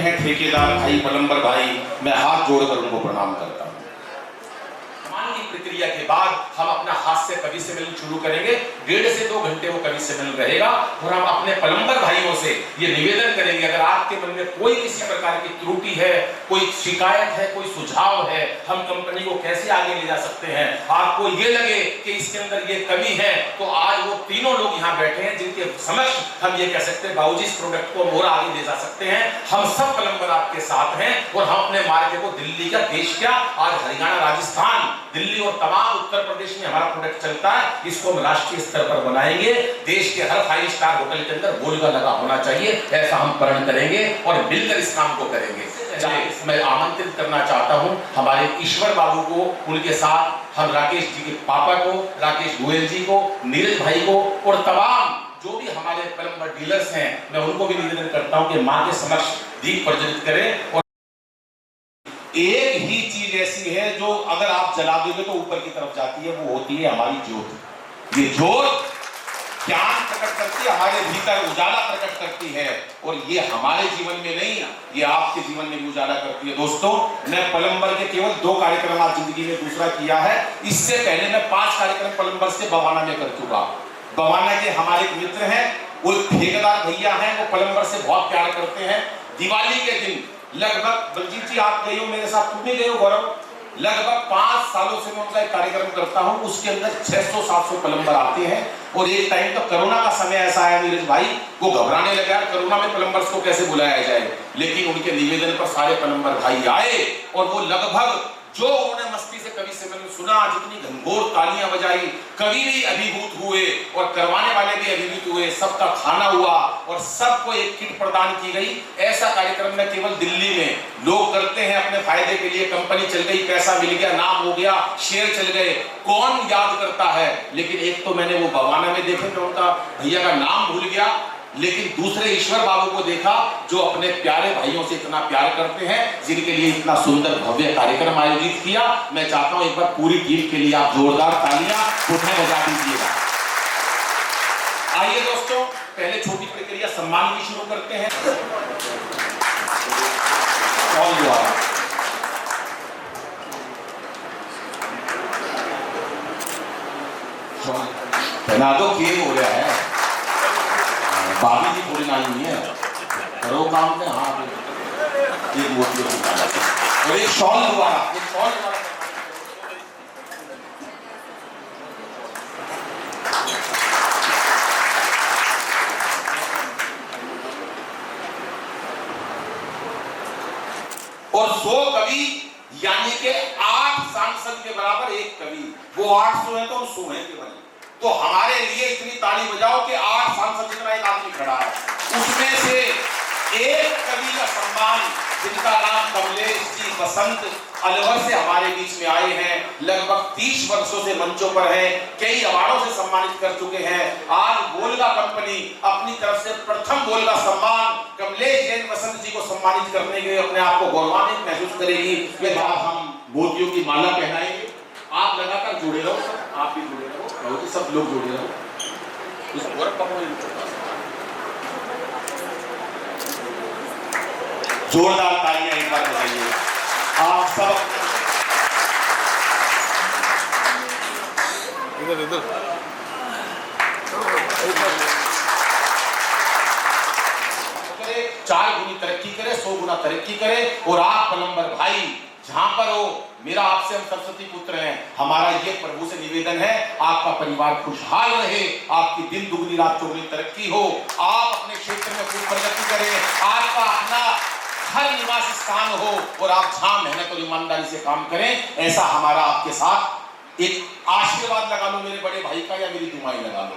बैठे हैं ठेकेदार भाई, प्लम्बर भाई, मैं हाथ जोड़कर उनको प्रणाम करता हूँ। प्रक्रिया के बाद हम अपना हाथ से कवि सम्मेलन शुरू करेंगे। 1.5 से 2 घंटे वो कवि सम्मेलन रहेगा और हम अपने प्लम्बर भाइयों से ये निवेदन करेंगे, अगर आपके मन में कोई किसी प्रकार की त्रुटि है, कोई शिकायत है, कोई सुझाव है, हम कंपनी को कैसे आगे ले जा सकते हैं, आपको ये लगे कि इसके अंदर ये कमी है, तो आज वो तीनों लोग यहाँ बैठे हैं जिनके समक्ष हम ये कह सकते हैं बाबूजी इस प्रोडक्ट को और आगे ले जा सकते हैं। हम सब प्लम्बर आपके साथ हैं और हम अपने मार्केट को दिल्ली का, देश क्या, आज हरियाणा, राजस्थान, दिल्ली और तमाम उत्तर प्रदेश में हमारा प्रोडक्ट चलता है। इसको हम राष्ट्रीय स्तर पर बनाएंगे। देश के हर 5 स्टार होटल के अंदर बोलगा लगा होना चाहिए, ऐसा हम प्रण करेंगे और मिलकर इस काम को करेंगे। मैं आमंत्रित करना चाहता हूं हमारे ईश्वर बाबू को, उनके साथ हम राकेश जी के पापा को, राकेश गोयल जी को, नीरज भाई को और तमाम जो भी हमारे प्लम्बर डीलर्स हैं, मैं उनको भी निवेदन करता हूं कि मां के समक्ष दीप प्रज्वलित करें। और एक ही चीज ऐसी है जो अगर आप जला दोगे तो ऊपर की तरफ जाती है, वो होती है हमारी ज्योत। ये ज्योत ज्ञान प्रकट करती है, हमारे भीतर उजाला प्रकट करती है, और ये हमारे जीवन में नहीं, ये आपके जीवन में भी उजाला करती है। दोस्तों, मैं प्लम्बर के केवल 2 कार्यक्रम आज जिंदगी में दूसरा किया है। इससे पहले मैं 5 कार्यक्रम प्लम्बर से बवाना में कर चुका। बवाना के हमारे एक मित्र हैं, वो ठेकेदार भैया हैं, वो प्लम्बर से बहुत प्यार करते हैं। दिवाली के दिन लगभग, बलजीत जी आप गए हो मेरे साथ, तुम भी गए हो गौरव, लगभग 5 सालों से मैं उनका एक कार्यक्रम करता हूं, उसके अंदर 600-700 प्लम्बर आते हैं। और एक टाइम तो कोरोना का समय ऐसा आया नीरज भाई, वो घबराने लगा यार कोरोना में प्लम्बर्स को कैसे बुलाया जाए, लेकिन उनके निवेदन पर सारे प्लम्बर भाई आए और वो लगभग जो उन्होंने मस्ती से कवि सम्मेलन सुना, जितनी घनघोर तालियां बजाई, कवि भी अभिभूत हुए और करवाने वाले भी अभिभूत हुए, सबका खाना हुआ और सबको एक किट प्रदान की गई। ऐसा कार्यक्रम में केवल दिल्ली में लोग करते हैं अपने फायदे के लिए, कंपनी चल गई, पैसा मिल गया, नाम हो गया, शेयर चल गए, कौन याद करता है। लेकिन एक तो मैंने वो बवाना में देखे, मैं उनका भैया का नाम भूल गया, लेकिन दूसरे ईश्वर बाबू को देखा जो अपने प्यारे भाइयों से इतना प्यार करते हैं, जिनके लिए इतना सुंदर भव्य कार्यक्रम आयोजित किया। मैं चाहता हूं एक बार पूरी टीम के लिए आप जोरदार तालियां उठे बजा दीजिएगा। आइए दोस्तों, पहले छोटी प्रक्रिया सम्मान की शुरू करते हैं। पहना दो, गेम हो रहा है, बाबी जी पूरी नहीं है, करो काम में। हाँ, एक मोती और एक शॉल दोबारा, एक शॉल दोबारा। और 100 कवि यानी के 8 सांसद के बराबर एक कवि, वो 800 है तो हम 100 है केवल। तो हमारे लिए इतनी ताली बजाओ कि 8 सांसद जितना एक आदमी खड़ा है, उसमें से एक कवि का सम्मान, जिनका नाम कमलेश जी बसंत अलवर से हमारे बीच में आए हैं, लगभग 30 वर्षों से मंचों पर हैं, कई अवार्डों से सम्मानित कर चुके हैं। आज बोलगा कंपनी अपनी तरफ से प्रथम बोलगा सम्मान कमलेश जैन बसंत जी को सम्मानित करने के लिए अपने आप को गौरवान्वित महसूस करेगी। ये बात हम मोतियों की माला पहनाएंगे, आप लगातार जुड़े रहो, आप भी जुड़े रहो, सब लोग जुड़े रहो। जोरदार तालियां एक बार बजाइए आप सब। इधर इधर 4 गुनी तरक्की करे, 100 गुना तरक्की करे। और आप प्लम्बर भाई जहां पर हो, मेरा आपसे, हम सरस्वती पुत्र हैं, हमारा ये प्रभु से निवेदन है, आपका परिवार खुशहाल रहे, आपकी दिन दुगनी रात चौगुनी तरक्की हो, आप अपने क्षेत्र में खूब प्रगति करें, आपका अपना हर निवास स्थान हो और आप जहां मेहनत और ईमानदारी से काम करें, ऐसा हमारा आपके साथ एक आशीर्वाद लगा लो मेरे बड़े भाई का, या मेरी दुआएं लगा लो,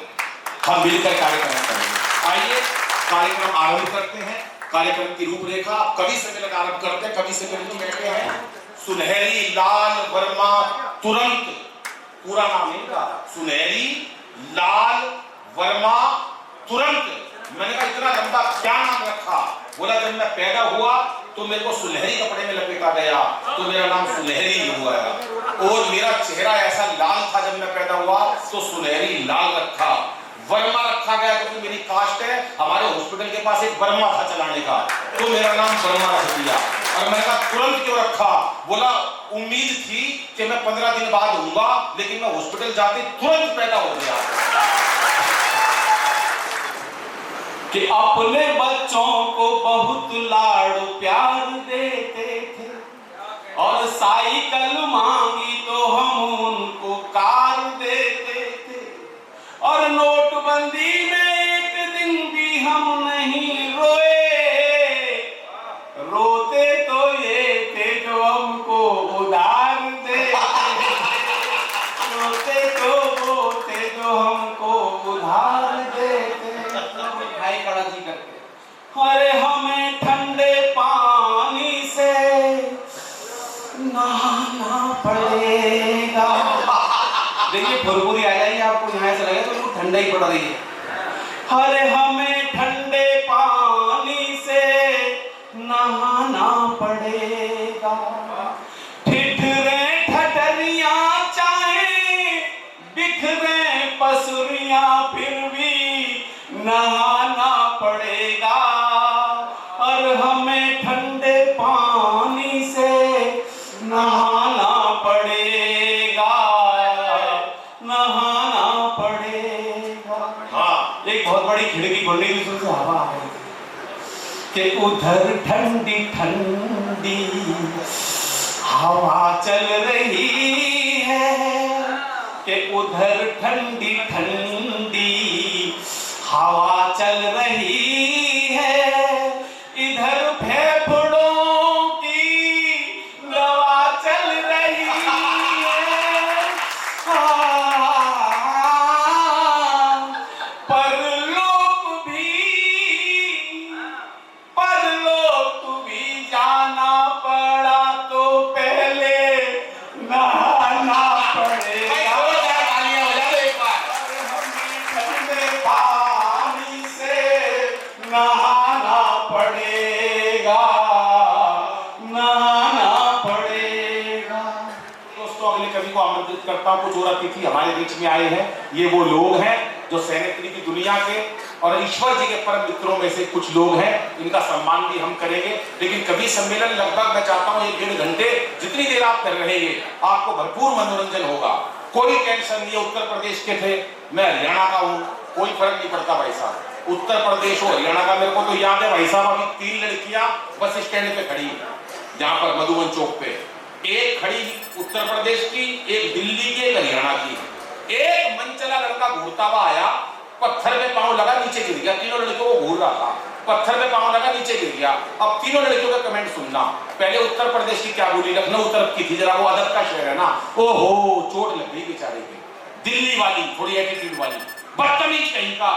हम मिलकर कार्यक्रम करेंगे। आइए कार्यक्रम आरंभ करते हैं। कार्यक्रम की रूपरेखा, कवि सम्मेलन आरंभ करते हैं। कवि सम्मेलन की बैठे हैं सुनहरी लाल वर्मा तुरंत, पूरा नाम है इनका सुनहरी लाल वर्मा तुरंत। मैंने कहा इतना लंबा क्या नाम रखा? बोला जब मैं पैदा हुआ तो मेरे को सुनहरी कपड़े में लपेटा गया तो मेरा नाम सुनहरी हुआ, और मेरा चेहरा ऐसा लाल था जब मैं पैदा हुआ तो सुनहरी लाल रखा। वर्मा रखा गया क्योंकि मेरी कास्ट है। हमारे हॉस्पिटल के पास एक वर्मा था चलाने का, तो मेरा नाम वर्मा रख दिया। और मैंने कहा तुरंत क्यों रखा? बोला उम्मीद थी कि मैं 15 दिन बाद होऊंगा, लेकिन मैं हॉस्पिटल जाते तुरंत पैदा हो गया। कि अपने बच्चों को बहुत लाड़ प्यार देते थे, और साइकिल मांगी तो हम उनको कार देते थे, और नोटबंदी में एक दिन भी हम नहीं रोए, रोते तो ये थे जो हमको उधार देते थे, रोते तो वो थे जो हमको उधार देते। भाई कड़ा जी करके, अरे हमें ठंडे पानी से नहाना पड़ेगा। देखिए फुरफुरी आ जाएगी आपको, यहाँ से लगेगा तो ठंडा ही पड़ रही है। अरे हमें ठंडे पानी से नहाना पड़ेगा, ठिठुरे ठठरियां चाहे बिखरे पसुरियां, फिर भी नहाना पड़ेगा। और हमें ठंडे पानी से नहाना पड़ेगा, नहाना पड़ेगा। हाँ, एक बहुत बड़ी खिड़की खुलने की उसमें से हवा आ रही कि उधर ठंडी ठंडी हवा चल रही है, कि उधर ठंडी ठंडी हवा चल रही है, इधर फेफड़ों की दवा चल रही है। परलोक भी जाना पड़ा तो पहले नहाना पड़ेगा। तालियां बजा दो एक बार। ठंडे पानी से नहाना पड़ेगा, नहाना पड़ेगा। दोस्तों अगले कवि को आमंत्रित करता हूं। कुछ और अतिथि हमारे बीच में आए हैं। ये वो लोग हैं जो सैनित्री की दुनिया के और ईश्वर जी के परम मित्रों में से कुछ लोग हैं। इनका सम्मान भी हम करेंगे। लेकिन कवि सम्मेलन लगभग मैं चाहता हूं 1-1.5 घंटे, जितनी देर आप कर रहे हैं आपको भरपूर मनोरंजन होगा। कोई टेंशन नहीं है। उत्तर प्रदेश के थे, मैं हरियाणा का हूँ, कोई फर्क नहीं पड़ता भाई साहब। उत्तर प्रदेश हो हरियाणा का, मेरे को तो याद है भाई साहब, अभी 3 लड़कियां बस स्टैंड पे खड़ी, जहां पर मधुबन चौक पे, एक खड़ी उत्तर प्रदेश की, एक दिल्ली की, एक हरियाणा की। एक मनचला लड़का घूरता हुआ आया, पत्थर पे पांव लगा, नीचे गिर गया। तीनों लड़कियों को घूर रहा था, पत्थर पे पांव लगा, नीचे गिर गया। अब तीनों लड़कियों का कमेंट सुनना। पहले उत्तर प्रदेश की क्या बोली, लखनऊ तरफ की थी, जरा वो अदब का शहर है ना। ओहो, चोट लग गई बेचारे पे। दिल्ली वाली थोड़ी एटीट्यूड वाली, बदतमीज कहीं का,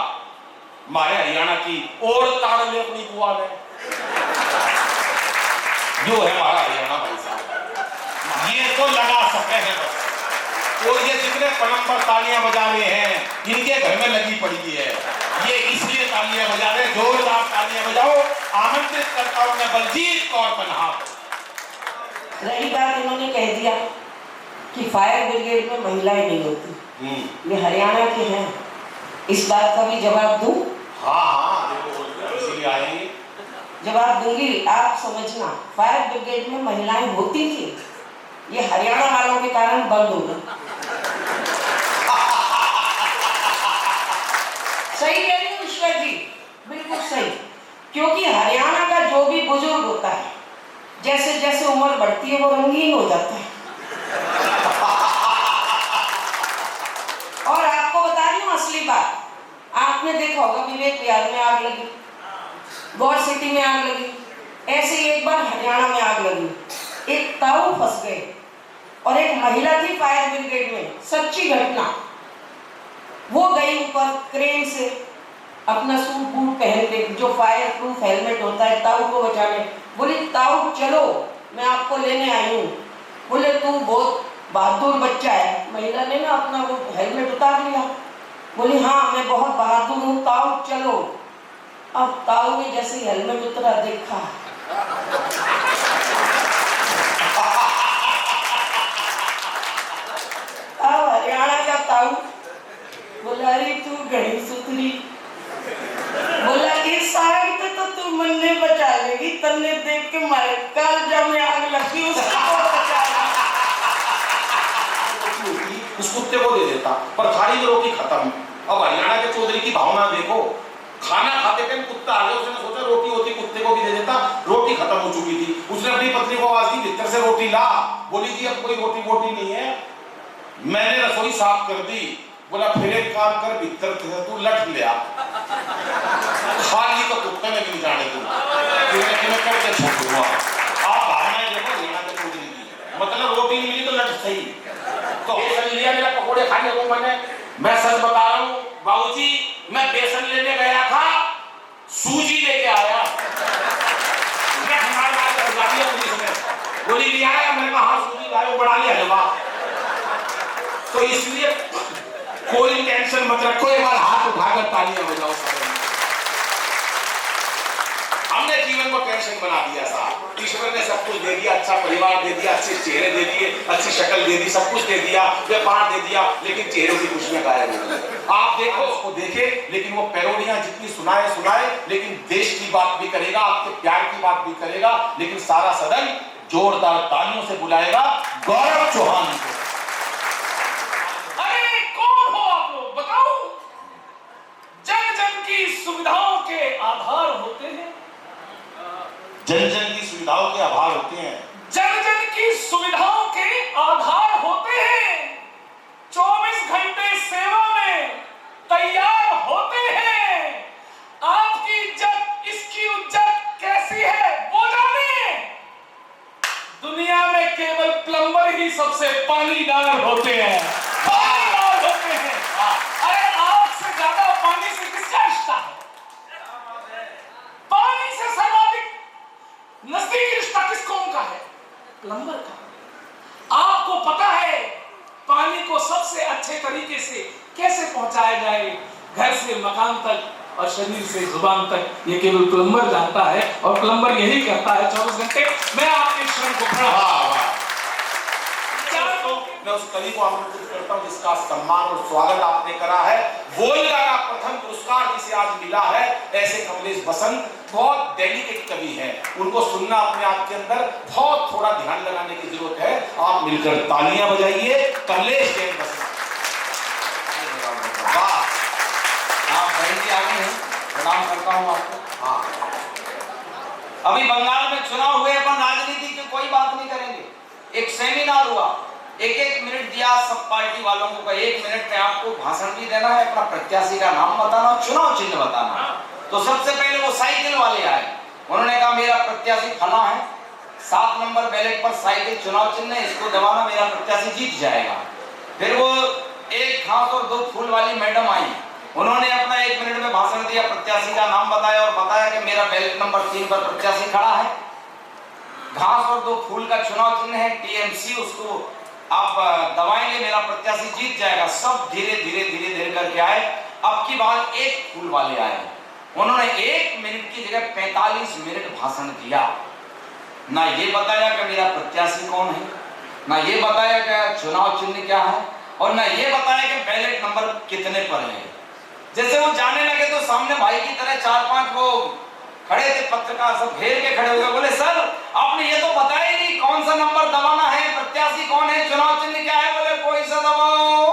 मारे हरियाणा की, और ताड़ ले अपनी बुआ ने। जो है हमारा हरियाणा भाई साहब, ये तो लगा सके हैं बस। और ये जितने पलंबर तालियां बजा रहे हैं, इनके घर में लगी पड़ी है। ये इसलिए तालियां बजा रहे, जोरदार तालियां बजाओ। आमंत्रित करता हूं मैं बलजीत कौर पन्हा। रही बात, इन्होंने कह दिया कि फायर ब्रिगेड में महिलाएं नहीं होती। ये हरियाणा के हैं, इस बात का भी जवाब दूं? हाँ, इसलिए आएंगे। जवाब दूंगी, आप समझना। फायर ब्रिगेड में महिलाएं होती थी, ये हरियाणा वालों के कारण बंद हो गई। सही कह रही हूँ ईश्वर जी, बिल्कुल सही। क्योंकि हरियाणा का जो भी बुजुर्ग होता है, जैसे जैसे उम्र बढ़ती है वो रंगीन हो जाता है। और आपको बता रही हूँ असली बात, आपने देखा होगा विवेक विहार में आग लगी, गौर सिटी में आग लगी, ऐसे ही एक बार हरियाणा में आग लगी। एक ताऊ फंस गए और एक महिला थी फायर ब्रिगेड में, सच्ची घटना। वो गई ऊपर क्रेन से अपना सूट बूट पहन के, जो फायर प्रूफ हेलमेट होता है, ताऊ को बचाने। बोली ताऊ चलो, मैं आपको लेने आई हूँ। बोले तू बहुत बहादुर बच्चा है। महिला ने ना अपना वो हेलमेट उतार लिया। बोली हाँ मैं बहुत बहादुर हूँ ताऊ चलो। अब ताऊ ने जैसे हेलमेट उतरा, देखा हरियाणा का ताऊ। बोला अरे तू घड़ी सुथरी। बोला कि साग तो तू मन्ने बचा लेगी, तन्ने देख के मारे काल जब में आग लगी उसको बचा लेगी। उस कुत्ते को दे देता, पर थाली में रोटी खत्म। अब हरियाणा के चौधरी की भावना देखो, खाना खाते टाइम कुत्ता आ गया, उसने सोचा रोटी होती कुत्ते को भी दे देता, रोटी खत्म हो चुकी थी। उसने अपनी पत्नी को आवाज दी, भीतर से रोटी ला। बोली जी अब कोई रोटी वोटी नहीं है, मैंने रसोई साफ कर दी। बोला फिर एक काम कर, भीतर तू लट ले आ, खाली तो कुत्ते ने भी नहीं जाने दूंगा, करके छोड़ दूंगा। आप भावनाएं देखो हरियाणा के चौधरी की, मतलब रोटी नहीं मिली तो लट सही। तो लिया मेरा पकौड़े खाने को मैंने, मैं सच बता रहा हूँ बाबूजी, मैं बेसन लेने गया था, सूजी लेके आया। बोली ले आया, मैंने कहा हाँ सूजी लाए, बना लिया हलवा। तो इसलिए कोई टेंशन मत रखो, एक बार हाथ उठाकर तालियां बजाओ। हमने जीवन को टेंशन बना दिया साहब। ईश्वर ने सब कुछ दे दिया, अच्छा परिवार दे दिया, अच्छे चेहरे दे दिए, अच्छी शक्ल दे दी, सब कुछ दे दिया, व्यापार दे दिया, लेकिन चेहरे की खुशियां गायब हो गई। आप देखो उसको देखे, लेकिन वो पैरोडियां जितनी सुनाए, लेकिन देश की बात भी करेगा, आपके प्यार की बात भी करेगा, लेकिन सारा सदन जोरदार तालियों से बुलाएगा गौरव चौहान को। अरे कौन हो आप लोग, बताओ। जन जन की सुविधाओं के आधार होते हैं, जन जन की सुविधाओं के आभार होते हैं, जन जन की सुविधाओं के आधार होते हैं, 24 घंटे सेवा में तैयार होते हैं। आपकी इज्जत, इसकी इज्जत कैसी है वो जाने। दुनिया में केवल प्लम्बर ही सबसे पानीदार होते हैं, पानीदार होते हैं। अरे आग से ज्यादा पानी से किसका रिश्ता है? पानी से सर्वाधिक नजदीकी रिश्ता किस कौम का है? प्लम्बर का। आपको पता है पानी को सबसे अच्छे तरीके से कैसे पहुंचाया जाए, घर से मकान तक और शरीर से जुबान तक, ये केवल प्लम्बर जानता है, और प्लम्बर यही करता है 24 घंटे। मैं आपके श्रम को मैं उस कवि को आमंत्रित करता हूं जिसका सम्मान और स्वागत आपने करा है। वोल्गा का प्रथम पुरस्कार जिसे आज मिला है, ऐसे कमलेश बसंत बहुत डेलिकेट कवि हैं, उनको सुनना अपने आप के अंदर बहुत थोड़ा ध्यान लगाने की जरूरत है। आप मिलकर तालियां बजाइए कमलेश जैन बसंत। वाह, आप बहन के आगे हैं, प्रणाम करता हूं आपको। हाँ, अभी बंगाल में चुनाव हुए, अपन राजनीति की कोई बात नहीं करेंगे। एक सेमिनार हुआ, एक मिनट दिया सब पार्टी वालों को, 1 मिनट में आपको भाषण भी देना है, अपना प्रत्याशी का नाम बताना, चुनाव चिन्ह बताना। तो सबसे पहले वो साइकिल वाले आए, उन्होंने कहा मेरा प्रत्याशी फला है, 7 नंबर बैलेट पर साइकिल चुनाव चिन्ह है, इसको दबाना, मेरा प्रत्याशी जीत जाएगा। फिर वो एक घास और 2 फूल वाली मैडम आई, उन्होंने अपना 1 मिनट में भाषण दिया, प्रत्याशी का नाम बताया और बताया कि मेरा बैलेट नंबर 3 पर प्रत्याशी खड़ा है, घास और 2 फूल का चुनाव चिन्ह है, टीएमसी, उसको आप दबाएंगे, मेरा प्रत्याशी जीत जाएगा। सब धीरे धीरे करके आए। अब की बात 1 फूल वाले आए, उन्होंने 1 मिनट की जगह 45 मिनट भाषण दिया। ना ये बताया कि मेरा प्रत्याशी कौन है, ना ये बताया कि चुनाव चिन्ह क्या है, और ना ये बताया कि बैलेट नंबर कितने पर है। जैसे वो जाने लगे तो सामने भाई की तरह 4-5 लोग खड़े थे, पत्रकार सब घेर के खड़े हो गए, बोले सर आपने ये तो बताया ही नहीं, कौन सा नंबर दबाना है, प्रत्याशी कौन है, चुनाव चिन्ह क्या है। बोले कोई सा दबाओ।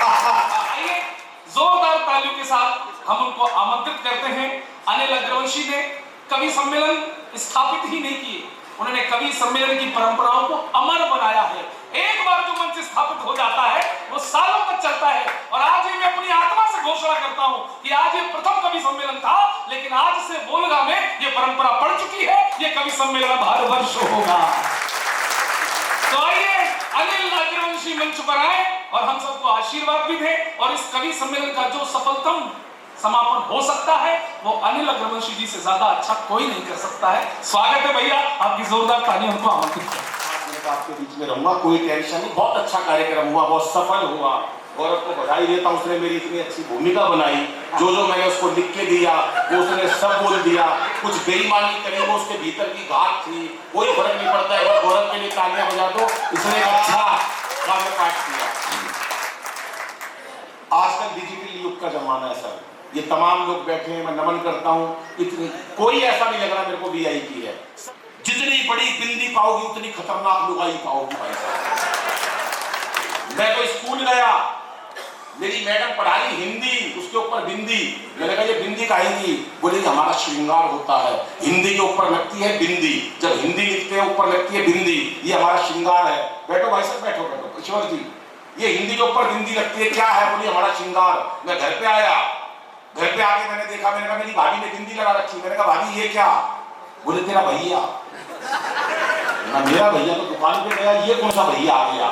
आइए जोरदार तालियों के साथ हम उनको आमंत्रित करते हैं। अनिल अग्रवंशी ने कवि सम्मेलन स्थापित ही नहीं किए, उन्होंने कवि सम्मेलन की परंपराओं को अमर बनाया है। एक बार जो मंच स्थापित हो जाता है वो सालों तक चलता है, और आज ही मैं अपनी आत्मा से घोषणा करता हूं कि आज ये प्रथम कवि सम्मेलन था, लेकिन आज से वोल्गा में ये परंपरा बढ़ चुकी है, ये कवि सम्मेलन हर वर्ष होगा। तो आइए अनिल अग्रवंशी मंच पर आए और हम सबको आशीर्वाद भी दें, और इस कवि सम्मेलन का जो सफलतम समापन हो सकता है वो अनिल अग्रवंशी जी से ज्यादा अच्छा कोई नहीं कर सकता है। स्वागत है भैया, आपकी जोरदार तालियां हमको आमंत्रित करें। आपके बीच में रहूंगा, कोई टेंशन नहीं, बहुत अच्छा कार्यक्रम हुआ, बहुत सफल हुआ। गौरव को बधाई देता हूं, उसने मेरी इतनी अच्छी भूमिका बनाई, जो मैंने उसको लिख के दिया वो उसने सब बोल दिया, कुछ बेईमानी करी वो उसके भीतर की घात थी, कोई फर्क नहीं पड़ता है। गौरव के लिए तालियां बजा दो, इसने अच्छा काव्य पाठ किया। आज आजकल डिजिटल युग का जमाना है सर, ये तमाम लोग बैठे हैं, मैं नमन करता हूँ। इतनी कोई ऐसा नहीं लग रहा मेरे को वीआईपी है। जितनी बड़ी बिंदी पाओगी उतनी खतरनाक लुगाई पाओगी भाई साहब। मैं तो स्कूल गया, मेरी मैडम पढ़ा रही हिंदी, उसके ऊपर बिंदी। मैंने कहा ये बिंदी काहेगी? बोले हमारा श्रृंगार होता है, हिंदी के ऊपर लगती है बिंदी, जब हिंदी लिखते हैं ऊपर लगती है बिंदी, ये हमारा श्रृंगार है। बैठो भाई साहब, बैठो बैठो। ईश्वर जी, ये हिंदी के ऊपर बिंदी लगती है, क्या है? बोली हमारा श्रृंगार। मैं घर पे आया, घर पे आके मैंने देखा, मैंने कहा मेरी भाभी ने बिंदी लगा रखी। मैंने कहा भाभी ये क्या? बोले तेरा भैया। मेरा भैया तो दुकान पे गया, ये कौन सा भैया आ गया?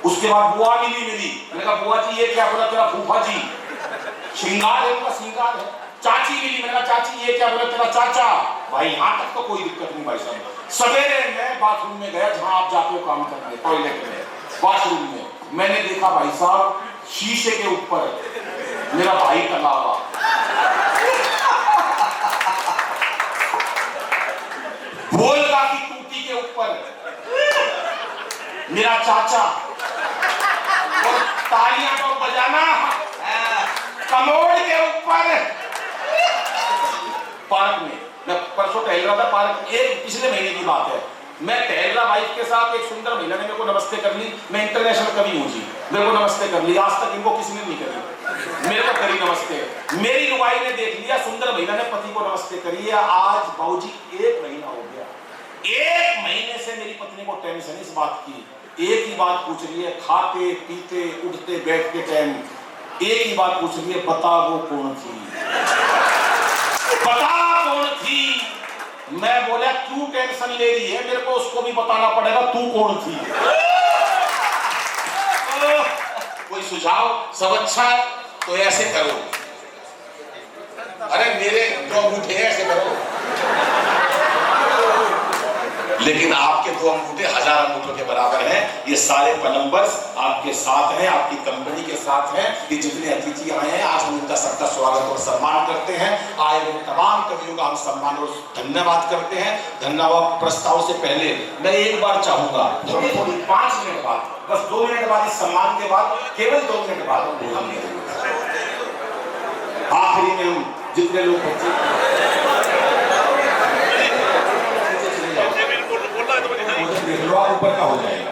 उसके बाद बुआ मिली मेरी, मैंने कहा बुआ जी ये क्या? बोला तेरा फूफा जी। श्रृंगार है उनका, श्रृंगार है। चाची मिली, मैंने कहा चाची ये क्या? बोला तेरा चाचा। भाई यहाँ तक तो कोई दिक्कत नहीं भाई साहब। सवेरे मैं बाथरूम में गया, जहां आप जाते हो काम करने, टॉयलेट में, बाथरूम में, मैंने देखा भाई साहब शीशे के ऊपर मेरा भाई टंगा हुआ। बोलगा की टूटी के ऊपर मेरा चाचा, और तालियां तो बजाना कमोड के ऊपर। पार्क में मैं परसों टहल रहा था, पार्क, एक पिछले महीने की बात है, मैं टहल रहा वाइफ के साथ, एक सुंदर महिला ने मेरे को नमस्ते कर ली। मैं इंटरनेशनल कवि हूं जी, मेरे को नमस्ते कर ली, आज तक इनको किसी ने नहीं करी, मेरे को करी नमस्ते। मेरी लुगाई ने देख लिया, सुंदर महिला ने पति को नमस्ते करी है। आज बाबूजी 1 महीना हो गया, 1 महीने से मेरी पत्नी को टेंशन इस बात की, एक ही बात पूछ रही है, खाते पीते उठते बैठते टाइम एक ही बात पूछ रही है, बता वो कौन थी, बता कौन थी। मैं बोला क्यों टेंशन ले रही है, मेरे को उसको भी बताना पड़ेगा तू कौन थी। कोई सुझाव? सब अच्छा है तो ऐसे करो, अरे मेरे जो अंगूठे ऐसे करो, लेकिन आपके 2 अंगूठे 1000 अंगूठों के बराबर हैं। ये सारे प्लम्बर्स आपके साथ हैं, आपकी कंपनी के साथ हैं। ये जितने अतिथि आए हैं आज हम उनका सबका स्वागत और सम्मान करते हैं। आए हुए तमाम कवियों का हम सम्मान और धन्यवाद करते हैं। धन्यवाद प्रस्ताव से पहले मैं एक बार चाहूंगा थोड़ी 5 मिनट बाद, बस 2 मिनट बाद, इस सम्मान के बाद केवल 2 मिनट बाद आखिरी में हम जितने लोग ऊपर का हो जाएगा।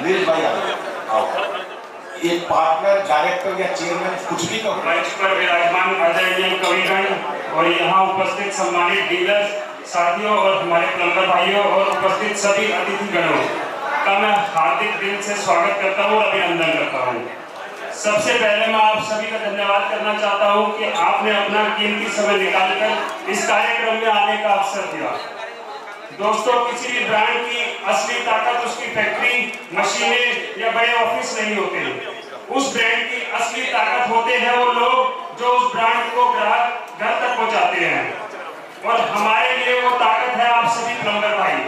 मेरे भाई आओ, एक पार्टनर, डायरेक्टर या चेयरमैन कुछ भी कहो। मंच पर विराजमान आदरणीय कविगण और यहाँ उपस्थित सम्मानित डीलर्स साथियों और हमारे प्लम्बर भाइयों और उपस्थित सभी अतिथिगणों का मैं हार्दिक दिल से स्वागत करता हूँ और अभिनंदन करता हूँ। सबसे पहले मैं आप सभी का धन्यवाद करना चाहता हूं कि आपने अपना कीमती समय निकालकर इस कार्यक्रम में आने का अवसर दिया। दोस्तों, किसी भी ब्रांड की असली ताकत उसकी फैक्ट्री, मशीनें या बड़े ऑफिस नहीं होते। उस ब्रांड की असली ताकत होते हैं वो लोग जो उस ब्रांड को ग्राहक घर तक पहुंचाते हैं, और हमारे लिए वो ताकत है आप सभी प्लम्बर भाई।